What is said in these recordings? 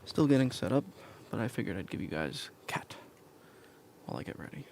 Still getting set up, but I figured I'd give you guys cat while I get ready.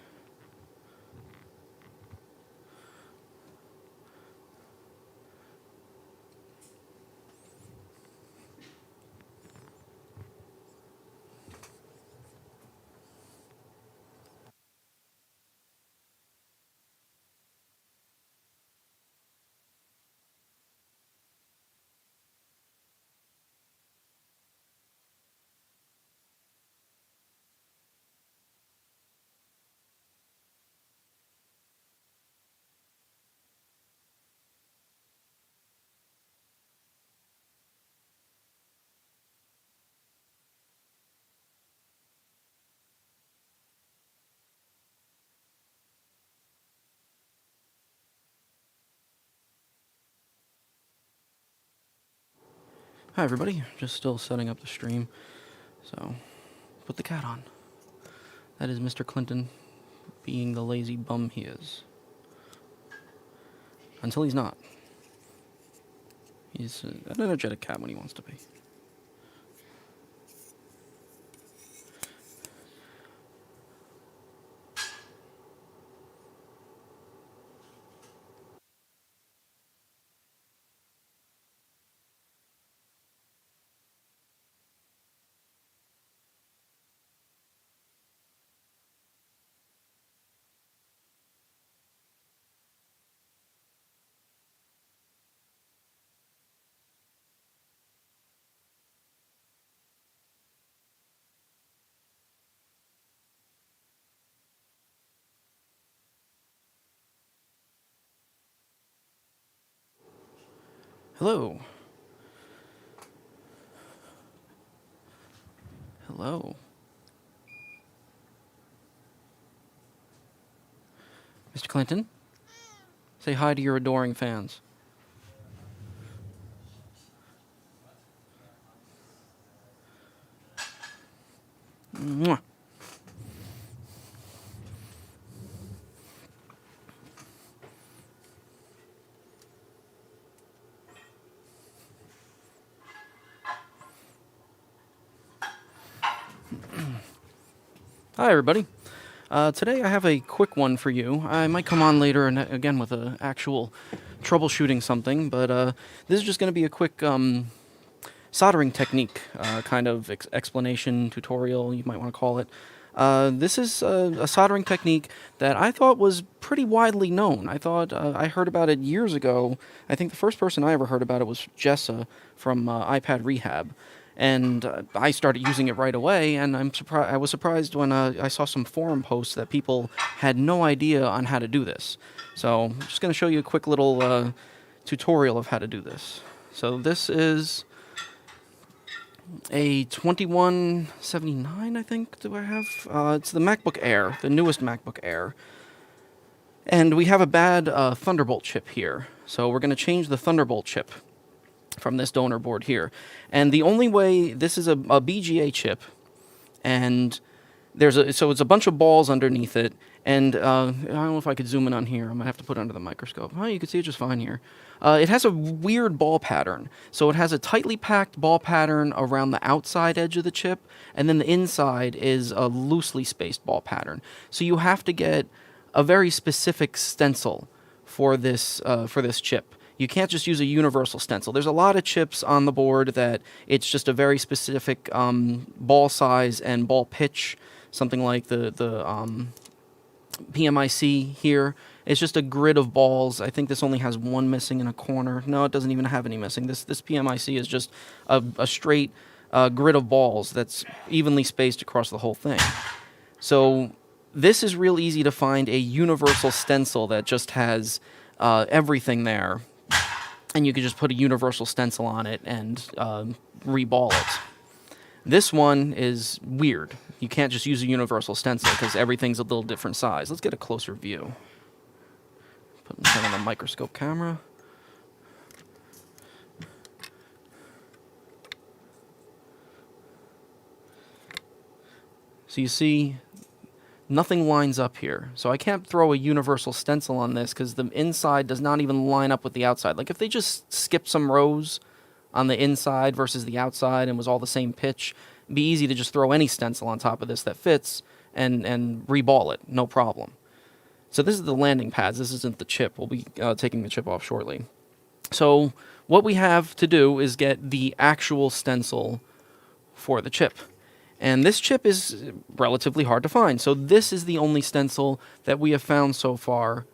Hi everybody, just still setting up the stream, so put the cat on. That is Mr. Clinton being the lazy bum he is. Until he's not. He's an energetic cat when he wants to be. Hello. Hello. Mr. Clinton, say hi to your adoring fans. Mwah. Hi everybody. Today I have a quick one for you. I might come on later and again with a actual troubleshooting something, but this is just going to be a quick soldering technique kind of explanation, tutorial, you might want to call it. This is a soldering technique that I thought was pretty widely known. I thought I heard about it years ago. I think the first person I ever heard about it was Jessa from iPad Rehab. And I started using it right away, and I was surprised when I saw some forum posts that people had no idea on how to do this. So I'm just going to show you a quick little tutorial of how to do this. So this is a 2179, I think, do I have? It's the MacBook Air, the newest MacBook Air. And we have a bad Thunderbolt chip here. So we're going to change the Thunderbolt chip from this donor board here. And the only way, this is a BGA chip, and so it's a bunch of balls underneath it, and I don't know if I could zoom in on here. I'm going to have to put it under the microscope. Oh, you can see it just fine here. It has a weird ball pattern. So it has a tightly packed ball pattern around the outside edge of the chip, and then the inside is a loosely spaced ball pattern. So you have to get a very specific stencil for this chip. You can't just use a universal stencil. There's a lot of chips on the board that it's just a very specific ball size and ball pitch, something like the PMIC here. It's just a grid of balls. I think this only has one missing in a corner. No, it doesn't even have any missing. This PMIC is just a straight grid of balls that's evenly spaced across the whole thing. So this is real easy to find a universal stencil that just has everything there. And you could just put a universal stencil on it and reball it. This one is weird. You can't just use a universal stencil because everything's a little different size. Let's get a closer view. Put this on the microscope camera. So you see, nothing lines up here. So I can't throw a universal stencil on this because the inside does not even line up with the outside. Like if they just skipped some rows on the inside versus the outside and was all the same pitch, be easy to just throw any stencil on top of this that fits and reball it, no problem. So this is the landing pads. This isn't the chip. We'll be taking the chip off shortly. So what we have to do is get the actual stencil for the chip. And this chip is relatively hard to find. So this is the only stencil that we have found so far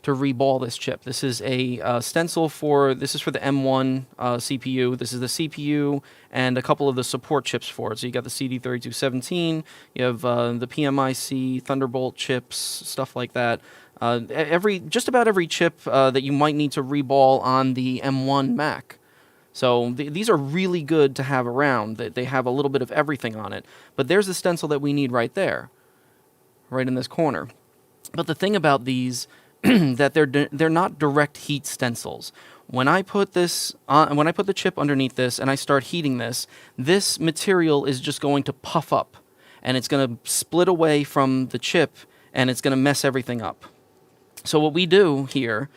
to reball this chip. This is a stencil this is for the M1 CPU. This is the CPU and a couple of the support chips for it. So you got the CD3217, you have the PMIC, Thunderbolt chips, stuff like that. Just about every chip that you might need to reball on the M1 Mac. So these are really good to have around. They have a little bit of everything on it. But there's the stencil that we need right there, right in this corner. But the thing about these that they're not direct heat stencils. When I put this when I put the chip underneath this and I start heating this material is just going to puff up, and it's going to split away from the chip, and it's going to mess everything up. So what we do here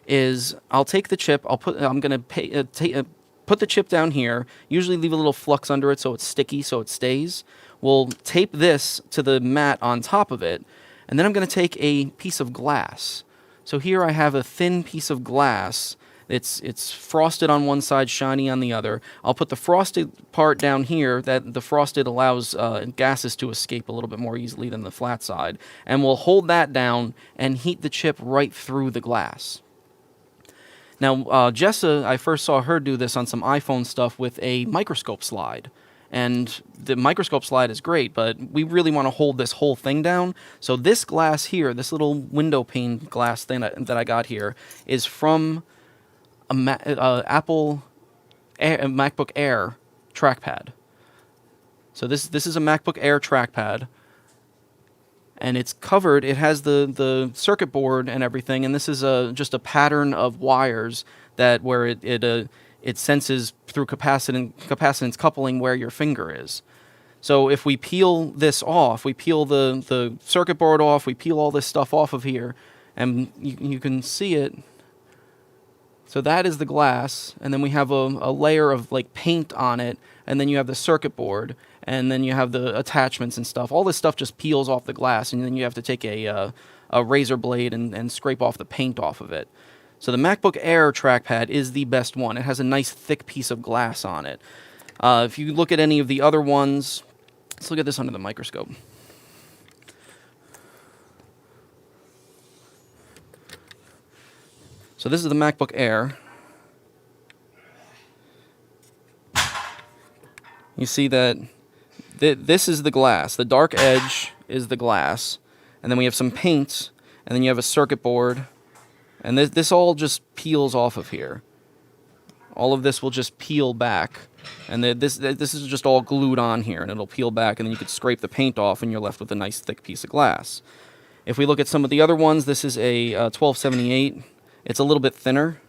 is I'll take the chip. I'm going to put the chip down here. Usually leave a little flux under it so it's sticky, so it stays. We'll tape this to the mat on top of it, and then I'm going to take a piece of glass. So here I have a thin piece of glass. It's frosted on one side, shiny on the other. I'll put the frosted part down here. That the frosted allows gases to escape a little bit more easily than the flat side. And we'll hold that down and heat the chip right through the glass. Now, Jessa, I first saw her do this on some iPhone stuff with a microscope slide. And the microscope slide is great, but we really want to hold this whole thing down. So this glass here, this little window pane glass thing that I got here, is from a Macbook Air Trackpad. So this is a Macbook Air Trackpad, and it's covered. It has the circuit board and everything, and this is just a pattern of wires where it senses through capacitance coupling where your finger is. So if we peel this off, we peel the circuit board off, we peel all this stuff off of here, and you can see it. So that is the glass, and then we have a layer of like paint on it, and then you have the circuit board, and then you have the attachments and stuff. All this stuff just peels off the glass, and then you have to take a razor blade and scrape off the paint off of it. So the MacBook Air Trackpad is the best one. It has a nice thick piece of glass on it. If you look at any of the other ones, let's look at this under the microscope. So this is the MacBook Air. You see that this is the glass. The dark edge is the glass. And then we have some paint, and then you have a circuit board. And this all just peels off of here. All of this will just peel back. And this is just all glued on here, and it'll peel back, and then you could scrape the paint off, and you're left with a nice thick piece of glass. If we look at some of the other ones, this is a 1278. It's a little bit thinner.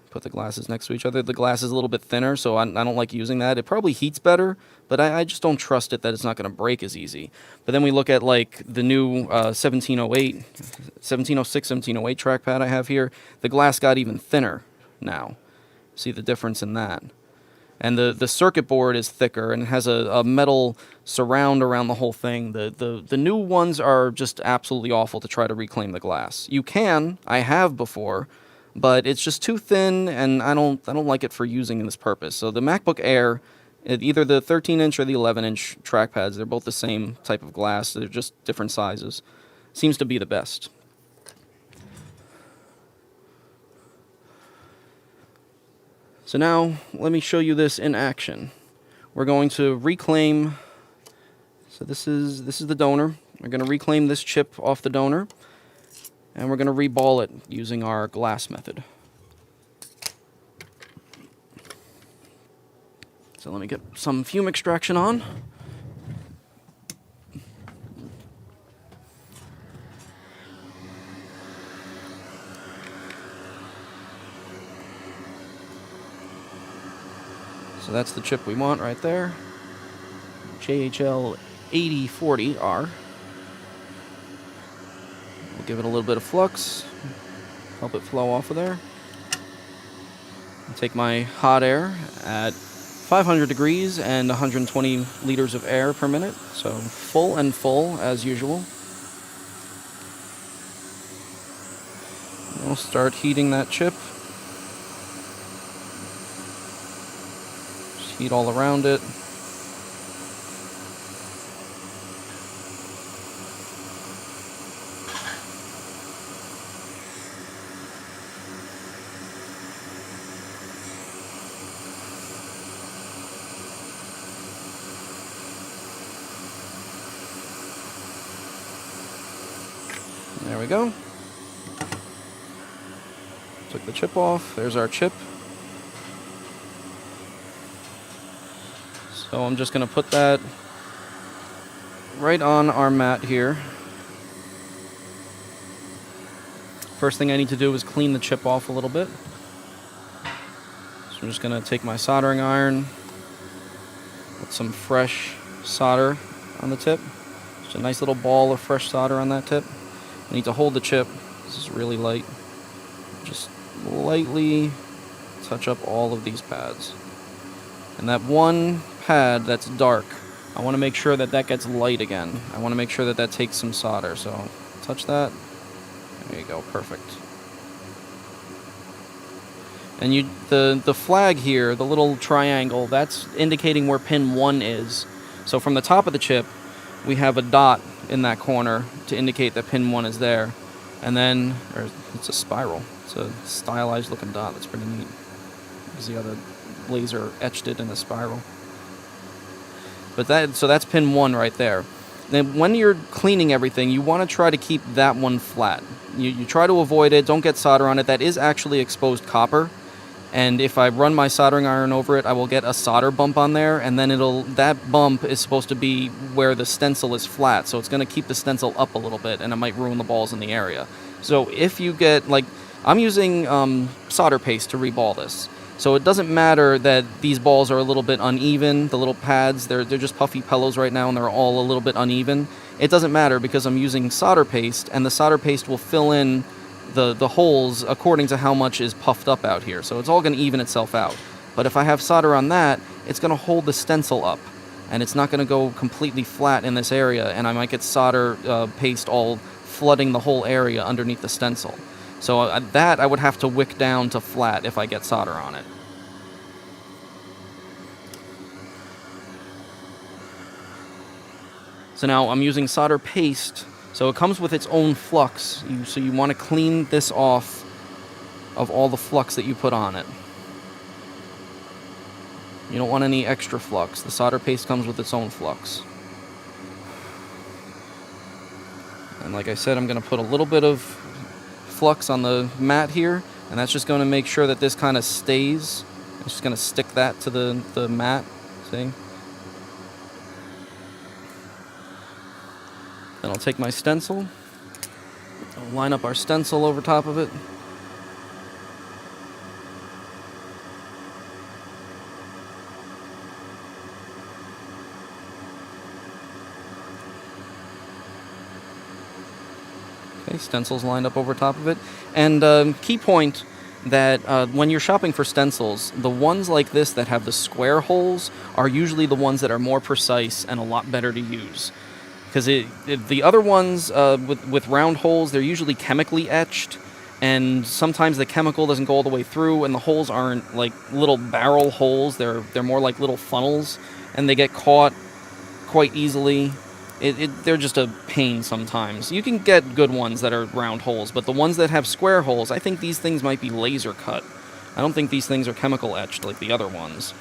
Put the glasses next to each other. The glass is a little bit thinner, so I don't like using that. It probably heats better, but I just don't trust it that it's not going to break as easy. But then we look at like the new 1708 trackpad I have here. The glass got even thinner now. See the difference in that. And the circuit board is thicker and it has a metal surround around the whole thing. The new ones are just absolutely awful to try to reclaim the glass. You can, I have before, but it's just too thin, and I don't like it for using in this purpose. So the MacBook Air, either the 13-inch or the 11-inch trackpads, they're both the same type of glass. They're just different sizes. Seems to be the best. So now, let me show you this in action. We're going to reclaim, so this is the donor. We're going to reclaim this chip off the donor, and we're going to reball it using our glass method. So let me get some fume extraction on. So that's the chip we want right there. JHL 8040R. We'll give it a little bit of flux, help it flow off of there. I'll take my hot air at 500 degrees and 120 liters of air per minute, so full and full as usual. We'll start heating that chip. Just heat all around it. There we go. Took the chip off. There's our chip. So I'm just going to put that right on our mat here. First thing I need to do is clean the chip off a little bit. So I'm just going to take my soldering iron, put some fresh solder on the tip. Just a nice little ball of fresh solder on that tip. I need to hold the chip. This is really light. Just lightly touch up all of these pads. And that one pad that's dark, I want to make sure that that gets light again. I want to make sure that that takes some solder. So touch that. There you go. Perfect. And the flag here, the little triangle, that's indicating where pin 1 is. So from the top of the chip, we have a dot in that corner to indicate that pin 1 is there. And then, or it's a spiral. It's a stylized looking dot. That's pretty neat. You see how the laser etched it in a spiral. But so that's pin 1 right there. Then when you're cleaning everything, you want to try to keep that one flat. You try to avoid it. Don't get solder on it. That is actually exposed copper. And if I run my soldering iron over it, I will get a solder bump on there, and then that bump is supposed to be where the stencil is flat, so it's going to keep the stencil up a little bit, and it might ruin the balls in the area. So if you get, like, I'm using solder paste to reball this, so it doesn't matter that these balls are a little bit uneven, the little pads, they're just puffy pillows right now, and they're all a little bit uneven. It doesn't matter because I'm using solder paste, and the solder paste will fill in the holes according to how much is puffed up out here. So it's all going to even itself out. But if I have solder on that, it's going to hold the stencil up. And it's not going to go completely flat in this area. And I might get solder paste all flooding the whole area underneath the stencil. So that I would have to wick down to flat if I get solder on it. So now I'm using solder paste. So it comes with its own flux, so you want to clean this off of all the flux that you put on it. You don't want any extra flux. The solder paste comes with its own flux. And like I said, I'm going to put a little bit of flux on the mat here, and that's just going to make sure that this kind of stays. It's just going to stick that to the mat, see? Then I'll take my stencil, I'll line up our stencil over top of it. Okay, stencil's lined up over top of it. And key point that when you're shopping for stencils, the ones like this that have the square holes are usually the ones that are more precise and a lot better to use. Because the other ones with round holes, they're usually chemically etched, and sometimes the chemical doesn't go all the way through, and the holes aren't like little barrel holes. They're more like little funnels, and they get caught quite easily. They're just a pain sometimes. You can get good ones that are round holes, but the ones that have square holes, I think these things might be laser cut. I don't think these things are chemical etched like the other ones.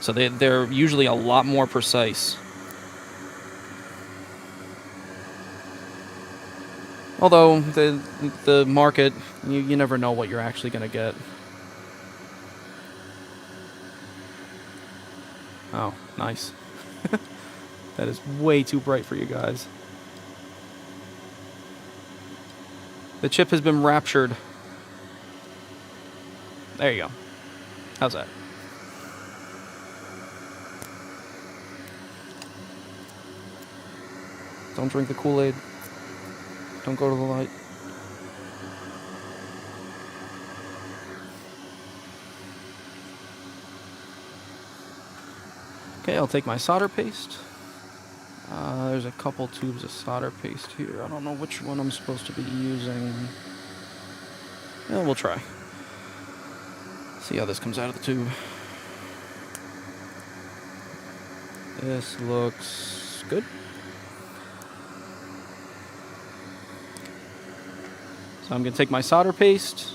So they're usually a lot more precise. Although, the market, you never know what you're actually going to get. Oh, nice. That is way too bright for you guys. The chip has been raptured. There you go. How's that? Don't drink the Kool-Aid. Don't go to the light. Okay, I'll take my solder paste. There's a couple tubes of solder paste here. I don't know which one I'm supposed to be using. Yeah, we'll try. See how this comes out of the tube. This looks good. So I'm going to take my solder paste.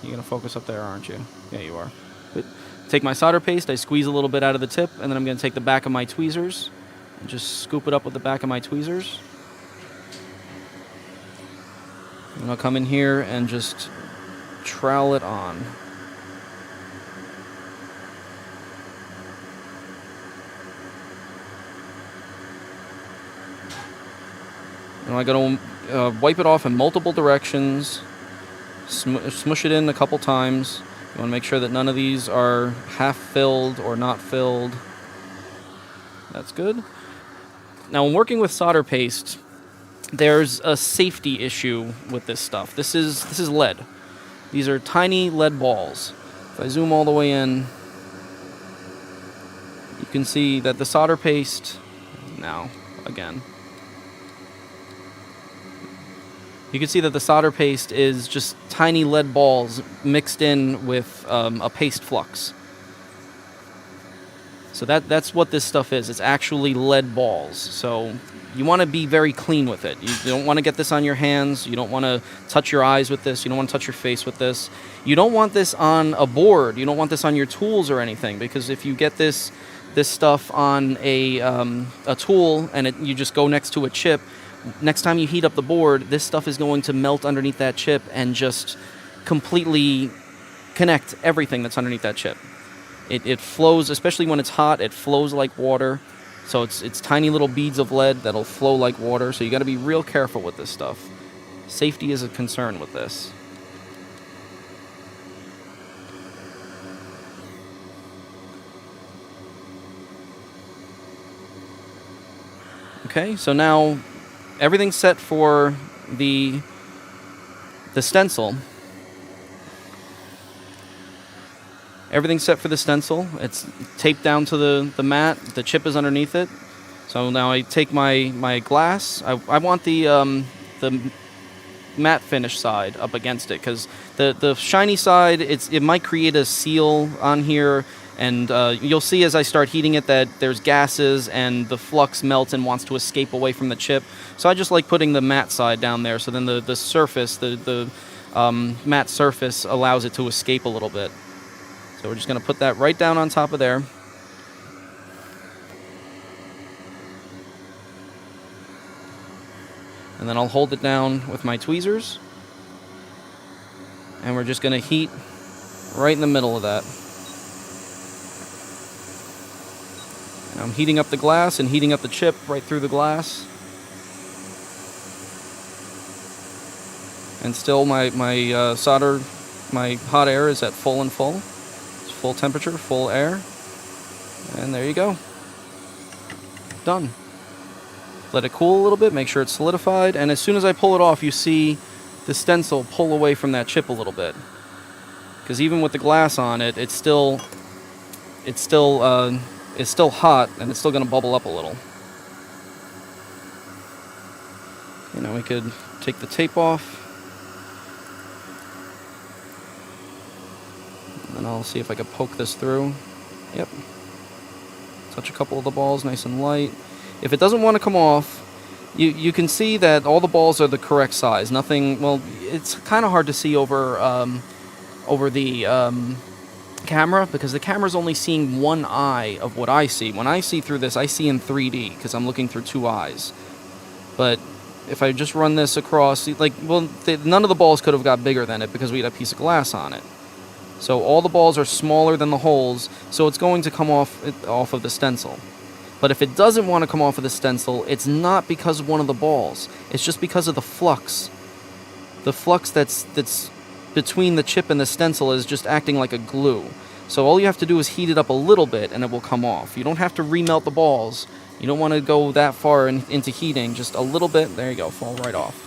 You're going to focus up there, aren't you? Yeah, you are. Good. Take my solder paste, I squeeze a little bit out of the tip, and then I'm going to take the back of my tweezers and just scoop it up with the back of my tweezers. And I'll come in here and just trowel it on. And I'm going to wipe it off in multiple directions, smush it in a couple times. You want to make sure that none of these are half filled or not filled. That's good. Now, when working with solder paste, there's a safety issue with this stuff. This is lead. These are tiny lead balls. If I zoom all the way in, you can see that the solder paste, now, again, you can see that the solder paste is just tiny lead balls mixed in with a paste flux. So that's what this stuff is. It's actually lead balls. So you want to be very clean with it. You don't want to get this on your hands. You don't want to touch your eyes with this. You don't want to touch your face with this. You don't want this on a board. You don't want this on your tools or anything, because if you get this stuff on a tool and you just go next to a chip, next time you heat up the board, this stuff is going to melt underneath that chip and just completely connect everything that's underneath that chip. It flows, especially when it's hot, it flows like water. So it's tiny little beads of lead that'll flow like water. So you got to be real careful with this stuff. Safety is a concern with this. Okay, so now everything's set for the stencil. Everything's set for the stencil. It's taped down to the mat. The chip is underneath it. So now I take my glass. I want the matte finish side up against it, because the shiny side, it might create a seal on here, and you'll see as I start heating it that there's gases and the flux melts and wants to escape away from the chip. So I just like putting the matte side down there, so then the surface, the matte surface allows it to escape a little bit. So we're just going to put that right down on top of there. And then I'll hold it down with my tweezers. And we're just going to heat right in the middle of that. And I'm heating up the glass and heating up the chip right through the glass. And still my solder, my hot air is at full and full. Full temperature, full air, and there you go. Done. Let it cool a little bit, make sure it's solidified, and as soon as I pull it off, you see the stencil pull away from that chip a little bit. Because even with the glass on it, it's still hot, and it's still going to bubble up a little. You know, we could take the tape off. And I'll see if I can poke this through. Yep. Touch a couple of the balls nice and light. If it doesn't want to come off, you can see that all the balls are the correct size. Nothing, well, it's kind of hard to see over the camera, because the camera's only seeing one eye of what I see. When I see through this, I see in 3D, because I'm looking through two eyes. But if I just run this across, none of the balls could have got bigger than it, because we had a piece of glass on it. So all the balls are smaller than the holes, so it's going to come off of the stencil. But if it doesn't want to come off of the stencil, it's not because of one of the balls. It's just because of the flux. The flux that's between the chip and the stencil is just acting like a glue. So all you have to do is heat it up a little bit and it will come off. You don't have to remelt the balls. You don't want to go that far into heating. Just a little bit. There you go. Fall right off.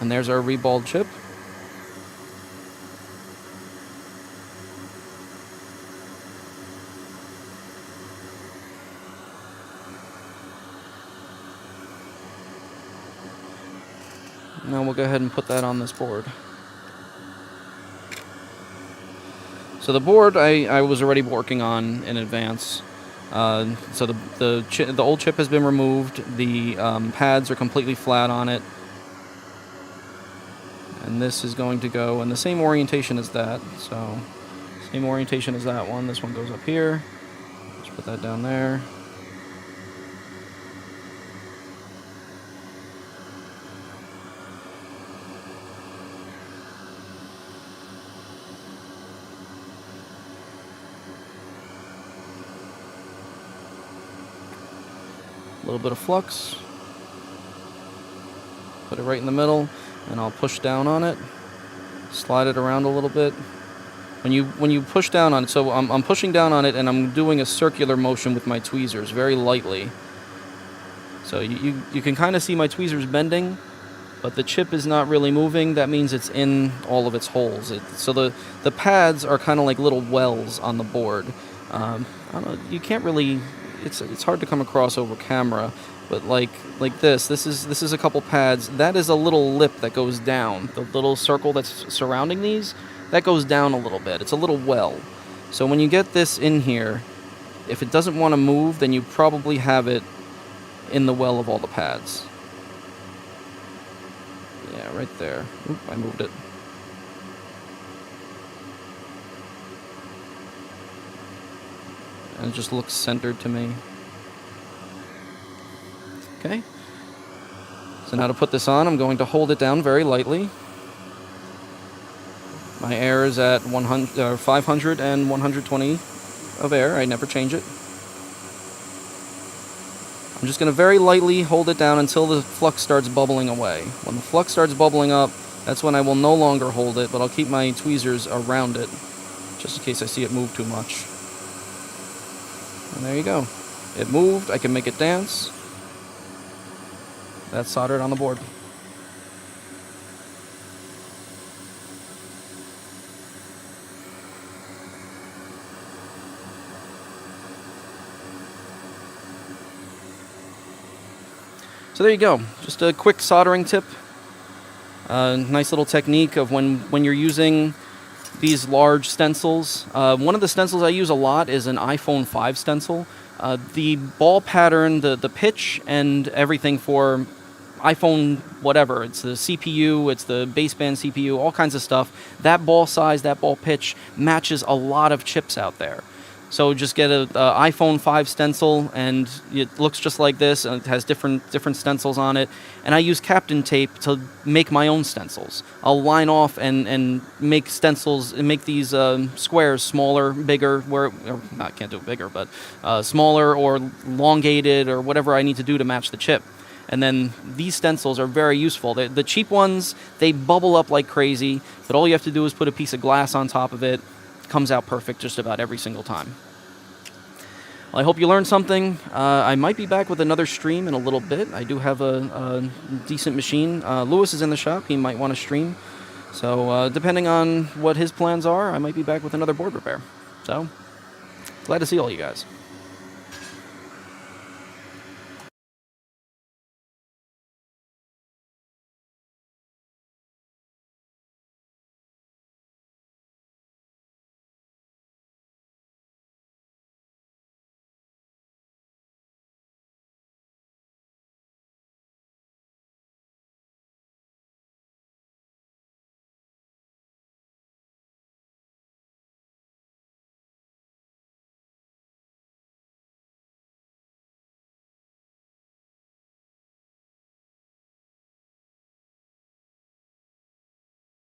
And there's our reballed chip. Now we'll go ahead and put that on this board. So the board I was already working on in advance. So the old chip has been removed. The pads are completely flat on it. And this is going to go in the same orientation as that. So same orientation as that one. This one goes up here. Just put that down there. A little bit of flux. Put it right in the middle, and I'll push down on it. Slide it around a little bit. When you push down on it, so I'm pushing down on it, and I'm doing a circular motion with my tweezers, very lightly. So you can kind of see my tweezers bending, but the chip is not really moving. That means it's in all of its holes. So the pads are kind of like little wells on the board. I don't know, you can't really. It's hard to come across over camera, but like this is a couple pads. That is a little lip that goes down. The little circle that's surrounding these, that goes down a little bit. It's a little well. So when you get this in here, if it doesn't want to move, then you probably have it in the well of all the pads. Yeah, right there. Oop, I moved it. And it just looks centered to me. Okay. So now to put this on, I'm going to hold it down very lightly. My air is at 500 and 120 of air. I never change it. I'm just going to very lightly hold it down until the flux starts bubbling away. When the flux starts bubbling up, that's when I will no longer hold it, but I'll keep my tweezers around it, just in case I see it move too much. And there you go. It moved. I can make it dance. That's soldered on the board. So there you go. Just a quick soldering tip. Nice little technique of when you're using these large stencils. One of the stencils I use a lot is an iPhone 5 stencil. The ball pattern, the pitch, and everything for iPhone whatever, it's the CPU, it's the baseband CPU, all kinds of stuff. That ball size, that ball pitch matches a lot of chips out there. So just get a iPhone 5 stencil, and it looks just like this, and it has different stencils on it. And I use Captain tape to make my own stencils. I'll line off and make stencils, and make these squares smaller, bigger, I can't do it bigger, but smaller or elongated or whatever I need to do to match the chip. And then these stencils are very useful. The cheap ones, they bubble up like crazy, but all you have to do is put a piece of glass on top of it. It comes out perfect just about every single time. Well, I hope you learned something. I might be back with another stream in a little bit. I do have a decent machine. Lewis is in the shop. He might want to stream. So depending on what his plans are, I might be back with another board repair. So glad to see all you guys.